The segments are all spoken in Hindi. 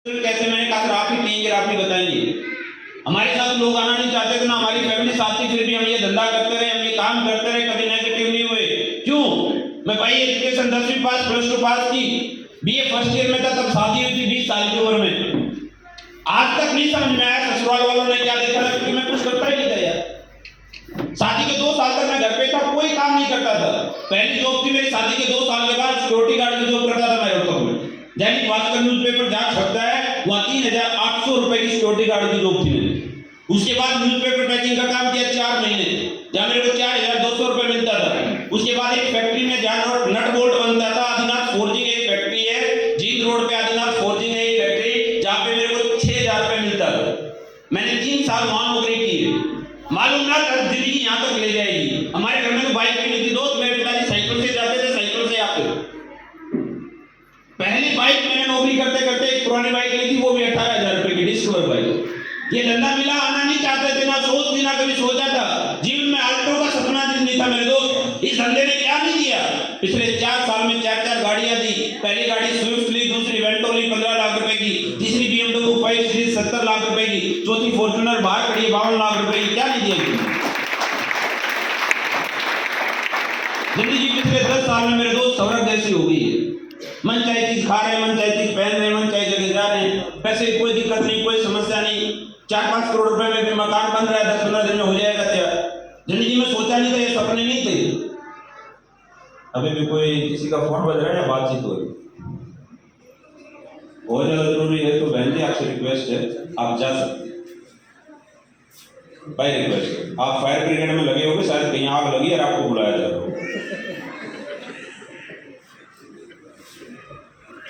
कैसे मैंने कहा सर आप ही पिएंगे, आप ही बताएंगे। हमारे साथ लोग आना नहीं चाहते थे ना, हमारी फैमिली साथ थी, फिर भी हम ये धंधा करते रहे, हम ये काम करते रहे, कभी नेगेटिव नहीं हुए। क्यों? मैं भाई एजुकेशन 10वीं पास, +2 पास की, बीए फर्स्ट ईयर में था, तब शादी हुई थी 20 साल की उम्र में। आज तक नहीं समझ में आया ससुराल वालों ने क्या देखा था, क्योंकि मैं कुछ करता ही नहीं था यार। शादी के 2 साल तक मैं घर पे था, कोई काम नहीं करता था। पहली जॉब थी मेरी शादी के 2 साल के बाद, सिक्योरिटी गार्ड की जॉब करता था मैं रोहतक में। दैनिक भास्कर न्यूज़पेपर जहां छपता है वहां 3800 रुपए की सिक्योरिटी गार्ड की जॉब थी मेरी। उसके बाद न्यूज़पेपर पैकिंग का काम किया 4 महीने, जहां मेरे को 4200 रुपए मिलता था। उसके बाद एक फैक्ट्री में जहां नट बोल्ट बनता था, आदिनाथ फोर्जिंग एक फैक्ट्री है जींद रोड पे, आदिनाथ फोर्जिंग है एक फैक्ट्री, जहां पे मेरे को 6000 रुपए मिलता था। मैंने 3 साल वहां नौकरी की है। मालूम ना जिंदगी यहाँ तक ले जाएगी। हमारे घर में तो बाइक भी नहीं थी दोस्त, मेरे पिताजी साइकिल से जाते थे, साइकिल से आते। पहली बाइक मैंने नौकरी करते करते एक पुरानी बाइक ली थी, वो भी 18,000 रुपए की डिस्कवर बाइक। ये धंधा मिला, आना नहीं चाहते थे, ना सोच थी, ना कभी सोचा था। जीवन में अल्टो का सपना नहीं था मेरे दोस्त। इस धंधे ने क्या नहीं दिया। पिछले 4 साल में 4 गाड़ियां दी। पहली गाड़ी स्विफ्ट ली, दूसरी वेंटो ली 15 लाख रुपए की, तीसरी BMW 5 सीरीज 70 लाख रुपए की, चौथी फॉर्च्यूनर बाहर खड़ी 52 लाख रुपए की। क्या नहीं दिया जिंदगी। पिछले 10 साल में मेरे दोस्त सौरभ जैसी हो गई है। मन चाहे चीज खा रहे हैं, मन चाहे चीज पहन रहे हैं, मन चाहे जगह जा रहे हैं, पैसे की कोई दिक्कत नहीं, कोई समस्या नहीं। 4-5 करोड़ रुपए में भी मकान बन रहा है, 10-15 दिन में हो जाएगा तैयार। जिंदगी में सोचा नहीं था, ये सपने नहीं थे। अभी भी कोई किसी का फोन बज रहा है या बातचीत हो रही बहुत ज्यादा जरूरी है, तो बहन जी आपसे रिक्वेस्ट है, आप जा सकते भाई, रिक्वेस्ट है। आप फायर ब्रिगेड में लगे होंगे, शायद कहीं आग लगी और आपको बुलाया जा रहा हो।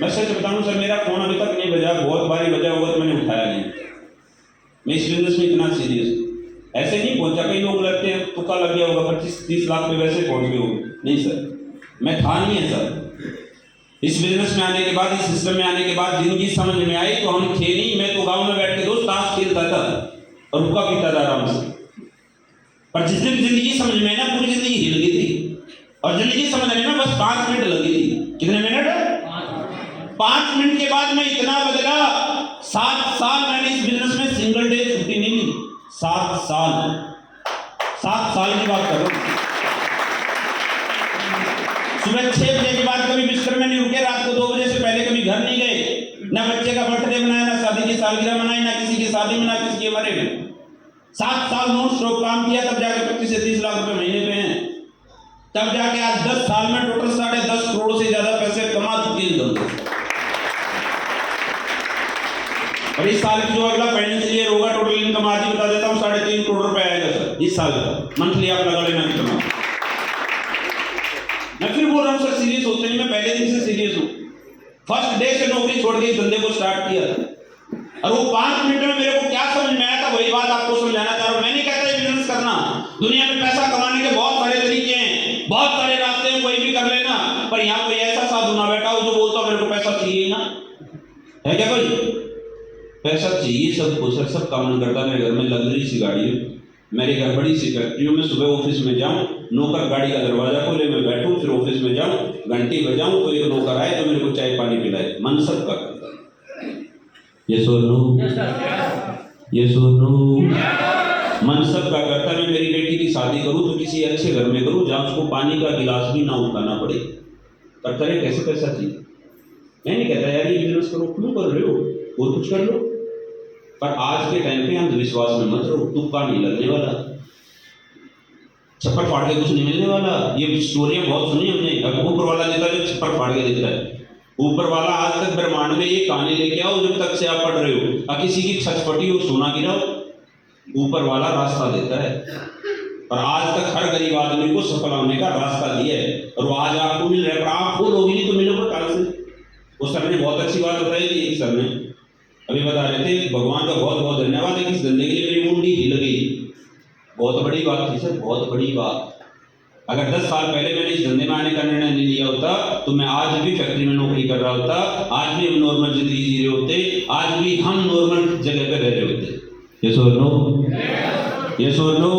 मैं सच बताऊं सर, मेरा फोन अभी तक नहीं बजा, बहुत बारी बजा हुआ तो मैंने उठाया नहीं। मैं इस बिजनेस में इतना सीरियस हूं। ऐसे नहीं पहुंचा, कई लोग लगते हैं तुक्का लग गया होगा, 25-30 लाख में वैसे पहुंच गए होंगे। नहीं सर, मैं था नहीं है सर। इस बिजनेस में आने के बाद, इस सिस्टम में आने के बाद जिंदगी समझ में आई, तो हम थे नहीं। मैं तो गांव में बैठ के दोस्त ताश खेलता था और हुक्का पीता था आराम से। पर जिस दिन जिंदगी समझ में आई ना, पूरी जिंदगी हिल गई थी। और जिंदगी समझने में बस 5 मिनट लगी थी। कितने मिनट? 5 मिनट के बाद मैं इतना बदला। 7 साल मैंने इस बिजनेस में सिंगल डे छुट्टी नहीं ली। 7 साल की बात कर रहा हूं। सुबह 6 बजे के बाद कभी बिस्तर में नहीं उठे, रात को 2 बजे से पहले कभी घर नहीं गए। ना बच्चे का बर्थडे मनाया, ना शादी की सालगिरह मनाई, ना किसी की शादी में, ना किसी के मरे में। 7 साल नॉन स्टॉप काम किया, तब जाके 25 से 30 लाख रुपए महीने पे हैं। तब जाके आज 10 साल में टोटल 10.5 करोड़ से ज्यादा पैसे कमा चुके हैं। और इस साल की जो अगला फाइनेंशियल ईयर होगा, टोटल इनकम आज ही बता देता हूं, 3.5 करोड़ रुपए आएगा सर इस साल का। मंथली आप लगा लेना कितना। मैं फिर बोल रहा हूं सर, सीरियस होते नहीं, मैं पहले दिन से सीरियस हूं। फर्स्ट डे से नौकरी छोड़ के इस धंधे को स्टार्ट किया और वो 5 मिनट में मेरे को क्या समझ में आया था, वही बात आपको समझाना चाह रहा हूं। मैं नहीं कहता ये बिजनेस करना, दुनिया में पैसा कमाने के बहुत सारे तरीके हैं, बहुत सारे रास्ते हैं, कोई भी कर लेना। पर यहाँ कोई ऐसा साधु ना बैठा हो जो बोलता मेरे को पैसा चाहिए ना, है क्या? कोई पैसा चाहिए सबको सर, सब काम करता है। मेरे घर में लग्जरी सी गाड़ी है, मेरे घर बड़ी सी फैक्ट्री में। सुबह ऑफिस में जाऊं, नौकर गाड़ी का दरवाजा खोले, मैं बैठूं, फिर ऑफिस में जाऊं, घंटी बजाऊं तो एक नौकर आए तो मेरे को चाय पानी पिलाए। मन सबका करता है। ये सो नो, ये सो नो, मन सबका करता है। मैं मेरी बेटी की शादी करूं तो किसी अच्छे घर में करूं, जहां उसको पानी का गिलास भी ना उठाना पड़े। पर करे कैसे पैसा चाहिए। मैं नहीं कहता यार ये बिजनेस करो, क्यों कर रहे हो, और कुछ कर लो। पर आज के टाइम पे अंधविश्वास में मत रहो, तुक्का नहीं लगने वाला, छप्पर फाड़ के कुछ नहीं मिलने वाला। ये स्टोरियां बहुत सुनी हमने। अब ऊपर वाला देता जो छप्पर फाड़ के देख रहा है, ऊपर वाला आज तक ब्रह्मांड में ये कहानी लेके आओ जब तक से आप पढ़ रहे हो। किसी की छत फटी हो, सोना गिराओ, ऊपर वाला रास्ता देता है। और आज तक हर गरीब आदमी को सफल होने का रास्ता दिया है, और वो आज आपको मिल रहा है। पर आप खुद होगी नहीं तो मिलोगे कहां से? उस सर ने बहुत अच्छी बात बताई थी। एक सर ने अभी बता रहे थे, भगवान का बहुत बहुत धन्यवाद है कि इस धंधे के लिए मेरी मुंडी हिल गई। बहुत बड़ी बात थी सर, बहुत बड़ी बात। अगर 10 साल पहले मैंने इस धंधे में आने का निर्णय नहीं लिया होता तो मैं आज भी फैक्ट्री में नौकरी कर रहा होता, आज भी हम नॉर्मल जिंदगी जी रहे होते, आज भी हम नॉर्मल जगह पे रह रहे होते। यस और नो, यस और नो।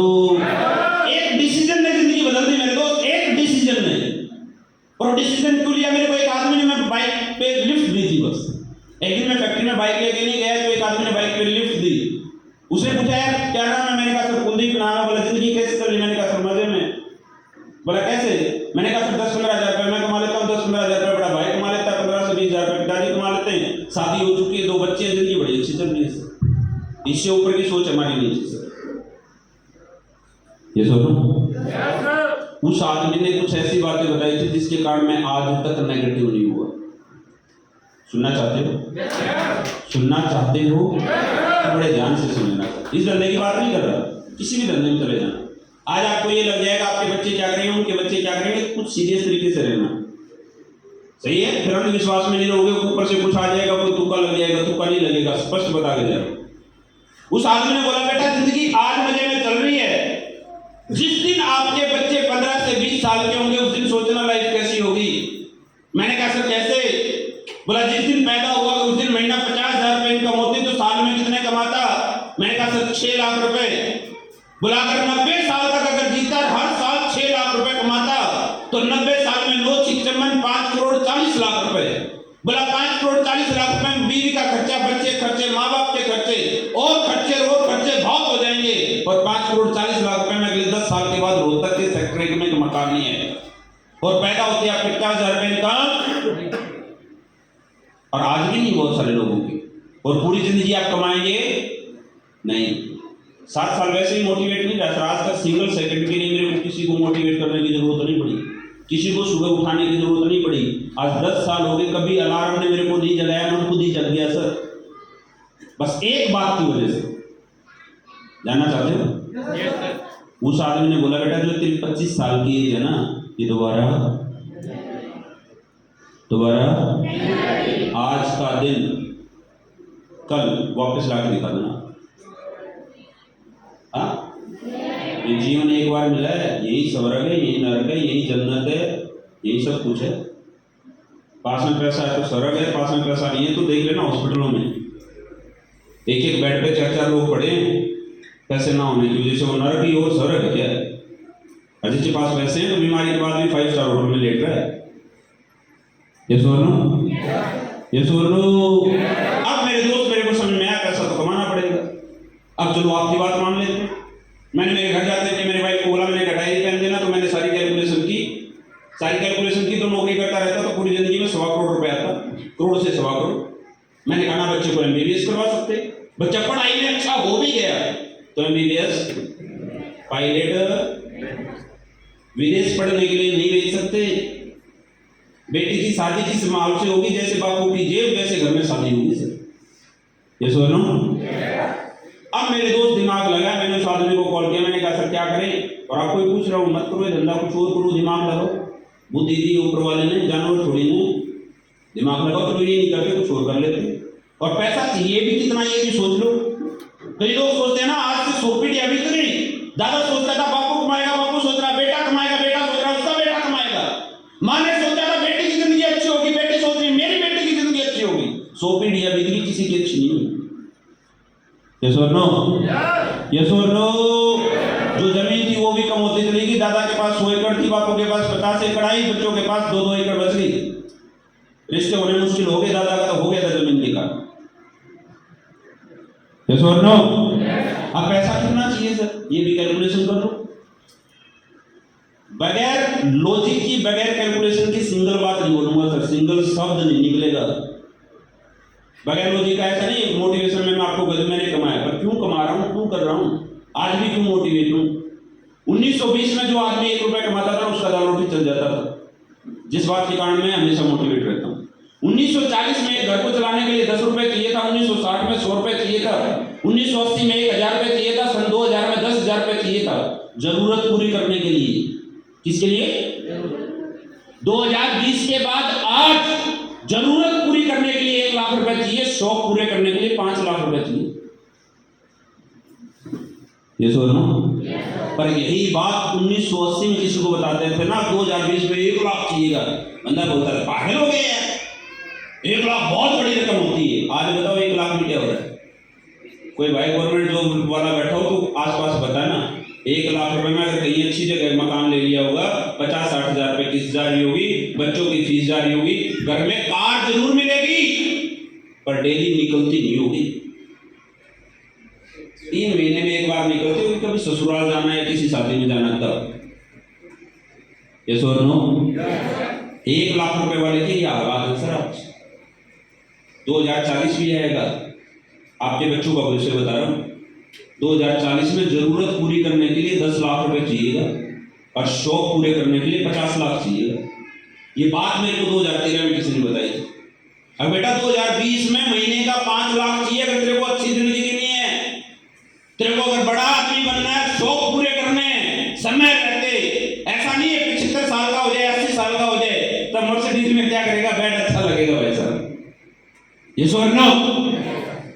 एक डिसीजन ने जिंदगी बदल दी मेरे दोस्त, एक डिसीजन ने। और डिसीजन क्यों लिया? मेरे को एक आदमी ने मैं बाइक पे लिफ्ट दी थी बस। एक दिन मैं फैक्ट्री में में बाइक लेके नहीं गया तो एक आदमी ने बाइक पे लिफ्ट दी। उसने पूछा यार क्या नाम है? मैंने कहा सर कुलदीप नाम है। बोला जिंदगी कैसे चल रही? मैंने कहा सर मजे में। बोला कैसे? मैंने कहा सर 10-15 हज़ार रुपये मैं कमा लेता हूँ, 10-15 हज़ार रुपये बड़ा भाई कमा लेता है, 15 से 20 हज़ार रुपये पिताजी कमा लेते हैं, शादी हो चुकी है, 2 बच्चे हैं, जिंदगी बड़ी अच्छी चल रही है सर। इससे ऊपर की सोच हमारी नहीं थी सर। ये सोचो उस आदमी ने कुछ ऐसी बातें बताई थी जिसके कारण मैं आज तक नेगेटिव नहीं हुआ। सुनना चाहते हो? सुनना चाहते हो तो बड़े ध्यान से सुनना। इस धंधे की बात नहीं कर रहा, किसी भी धंधे में चले जाना। आज आपको ये लग जाएगा आपके बच्चे क्या करेंगे, उनके बच्चे क्या करेंगे, कुछ सीरियस तरीके से रहना। सही है? फिर अंधविश्वास में नहीं रहोगे, ऊपर से कुछ आ जाएगा, कोई तुक्का लग जाएगा, तुक्का नहीं लगेगा, स्पष्ट बता के जा रहा हूं। उस आदमी ने बोला बेटा जिंदगी आज मजे में चल रही है, जिस दिन आपके बच्चे 15 से 20 साल के होंगे उस दिन सोचना लाइफ कैसी होगी। मैंने कहा सर कैसे? बोला जिस दिन पैदा हुआ उस दिन महीना 50,000 रुपए इनकम होती तो साल में कितने कमाता? मैंने कहा सर 6 लाख रुपए। बोला अगर 90 साल तक अगर जीता हर साल 6 लाख रुपए कमाता तो 90 साल में 9 6 5 करोड़ 40 लाख रुपए। बोला 5 करोड़ 40 लाख रुपए में बीवी का खर्चा, बच्चे खर्चे, माँ बाप के खर्चे और खर्चे रोज खर्चे बहुत हो जाएंगे और 5 करोड़ 40 लाख रुपए में अगले 10 साल के बाद रोहतक के सेक्टर में एक मकान नहीं है और पैदा होती है 50,000 रुपए इनकम और आज भी नहीं बहुत सारे लोगों की। और पूरी जिंदगी आप कमाएंगे नहीं, 7 साल वैसे ही मोटिवेट नहीं रहा। आज तक सिंगल सेकंड के लिए मेरे को किसी को मोटिवेट करने की जरूरत नहीं पड़ी, किसी को सुबह उठाने की जरूरत नहीं पड़ी। आज 10 साल हो गए, कभी अलार्म ने मेरे को नहीं जगाया, मैं खुद ही जग गया सर, बस एक बात की वजह से। जानना चाहते हो? उस आदमी ने बोला बेटा जो तेरी 25 साल की एज है ना, ये दोबारा आज का दिन कल वापस लाके दिखा देना। ये जीवन एक बार मिला है, यही स्वर्ग है, यही नरक है, यही जन्नत है, यही सब कुछ है। पास में पैसा है तो स्वर्ग है, पास में पैसा नहीं है तो देख लेना हॉस्पिटलों में एक एक बेड पे 4-4 लोग पड़े हैं पैसे ना होने की वजह से। वो नरक ही और स्वर्ग है क्या है? जिसके पास पैसे हैं तो बीमारी के बाद भी 5 स्टार होटल में लेट रहा है। ये सुनो, ये सुनो। अब मेरे दोस्त मेरे को समझ में आया पैसा तो कमाना पड़ेगा। अब चलो आपकी बात मान लेते हैं। मैंने मेरे घर जाते थे मेरे भाई को बोला मैंने डायरी पेन देना, तो मैंने सारी कैलकुलेशन की तो नौकरी करता रहता तो पूरी जिंदगी में 1.25 करोड़ रुपए आता, करोड़ से 1.25 करोड़। मैंने कहा ना बच्चे को MBBS करवा सकते, बच्चा पढ़ाई में अच्छा हो भी गया तो MBBS पायलट विदेश पढ़ने के लिए नहीं भेज सकते। बेटी की शादी जिस माहौल से होगी, जैसे बापू की जेब वैसे घर में शादी होगी सर। ये सुनो। अब मेरे दोस्त दिमाग लगा, मैंने उस आदमी को कॉल किया, मैंने कहा सर क्या करें? और आपको पूछ रहा हूँ मत करो ये धंधा, कुछ और करो, दिमाग लगाओ। बुद्धि दी ऊपर वाले ने, जानवर थोड़ी ने, दिमाग लगाओ। तो ये नहीं करते कुछ और कर लेते। और पैसा चाहिए भी कितना ये भी सोच लो। कई लोग सोचते हैं ना आज से 100 पीढ़ी अभी तो नहीं, दादा सोचता था बापू कमाएगा, बापू सोच रहा बेटा कमाएगा, बेटा सोच रहा उसका बेटा कमाएगा, माँ ने सोचा था बेटी की जिंदगी अच्छी होगी, बेटी सोच रही मेरी बेटी की जिंदगी अच्छी होगी। 100 पीढ़ी अभी भी किसी की अच्छी नहीं हुई। यस और नो? यस और नो? जो जमीन थी वो भी कम होती चली गई। दादा के पास 100 एकड़ थी, बापू के पास 50 एकड़ आई, बच्चों के पास 2-2 एकड़ बच गई। रिश्ते होने मुश्किल हो गए, दादा का तो हो गया था जमीन के कारण। यस और नो? अब पैसा कितना चाहिए सर, ये भी कैलकुलेशन कर लो। बगैर लॉजिक की, बगैर कैलकुलेशन की सिंगल बात नहीं बोलूंगा सर, सिंगल शब्द नहीं निकलेगा। बगैर लॉजिक का ऐसा नहीं मोटिवेशन में मैं आपको गजब मैंने कमाया, पर क्यों कमा रहा हूं, क्यों कर रहा हूं, आज भी क्यों मोटिवेट हूं। 1920 में जो आदमी 1 रुपया कमाता था उसका दाल रोटी चल जाता था, जिस बात के कारण मैं हमेशा मोटिवेट रहता हूं। 1940 में घर को चलाने के लिए 10 रुपए चाहिए था, 1960 में 100 रुपए चाहिए था, 1980 में 1000 रुपए चाहिए था, सन 2000 में 10,000 रुपए चाहिए था जरूरत पूरी करने के लिए। किसके लिए? 2020 के बाद आज जरूरत पूरी करने के लिए 1 लाख रुपए चाहिए, शौक पूरे करने के लिए 5 लाख रुपए चाहिए। ये सोचना। पर यही बात 1980 में किसी को बताते थे ना, 2020 में 1 लाख चाहिएगा, बंदा बोलता था पागल हो गए यार, 1 लाख बहुत बड़ी रकम होती है। आज बताओ 1 लाख में क्या हो रहा है? कोई भाई गवर्नमेंट जॉब वाला बैठा हो तो आसपास बताए ना, 1 लाख रुपए में अगर कहीं अच्छी जगह मकान ले लिया होगा, 50-60 हजार रुपए किस्त जारी होगी, बच्चों की फीस जारी होगी, घर में कार जरूर मिलेगी, पर डेली निकलती नहीं होगी, 3 महीने में एक बार निकलती होगी, कभी ससुराल जाना है किसी शादी में जाना तब। ये सो नो 1 लाख रुपए वाले की यह आवाज है सर। आप 2040 भी आएगा, आपके बच्चों का भविष्य बता रहा हूं, 2040 में जरूरत पूरी करने के लिए 10 लाख रुपए चाहिएगा और शौक पूरे करने के लिए 50 लाख चाहिएगा। ये बात मेरे को 2013 में किसी ने बताई थी। अब बेटा 2020 में महीने का 5 लाख चाहिए अगर तेरे को अच्छी जिंदगी जीनी है, तेरे को अगर बड़ा आदमी बनना है, शौक पूरे करने हैं समय रहते। ऐसा नहीं है 75 साल का हो जाए, 80 साल का हो जाए तब मर्सिडीज में क्या करेगा, बैठ अच्छा लगेगा वैसा। ये सोचना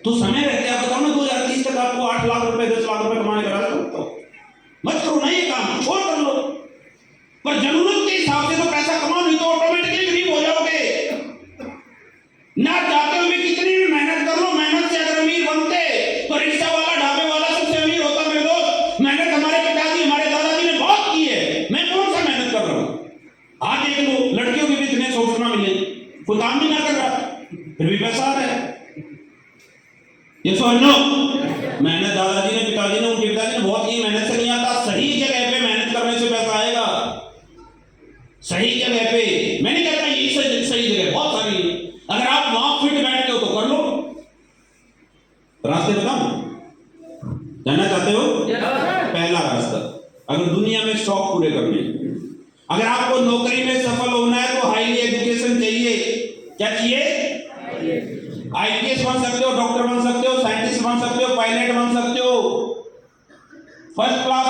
तो समय रहते आप बताओ ना 2030 तक आपको 8 लाख रुपए 10 लाख रुपए कमाने का रास्ता बताओ। मत करो ना ये काम, छोड़ कर लो, पर जरूरत के हिसाब से तो पैसा कमाओ, नहीं तो ऑटोमेटिकली गरीब हो जाओगे। ना चाहते हुए कितनी भी मेहनत कर लो, मेहनत से अगर अमीर बनते तो रिक्शा वाला ढाबे वाला सबसे अमीर होता मेरे दोस्त। मेहनत हमारे पिताजी हमारे दादाजी ने बहुत की है, मैं कौन सा मेहनत कर रहा हूं। आज देख लो लड़कियों के भी इतने सोर्स ना मिले, कोई काम भी ना कर रहा फिर भी पैसा आ रहा है। ये समझो मेहनत दादाजी ने पिताजी ने उनके पिताजी ने बहुत की, मेहनत से नहीं आता, सही जगह पे मेहनत करने से पैसा आएगा। सही जगह पे, मैं नहीं कहता यही सही जगह बहुत सारी है, अगर आप वहां फिट बैठते हो तो कर लो। रास्ते बताओ जानना चाहते हो? पहला रास्ता, अगर दुनिया में शौक पूरे करने, अगर आपको नौकरी में सफल होना है तो हाईली एजुकेशन चाहिए। क्या चाहिए? IPS बन सकते हो, डॉक्टर बन सकते हो, साइंटिस्ट बन सकते हो, पायलट बन सकते हो, फर्स्ट क्लास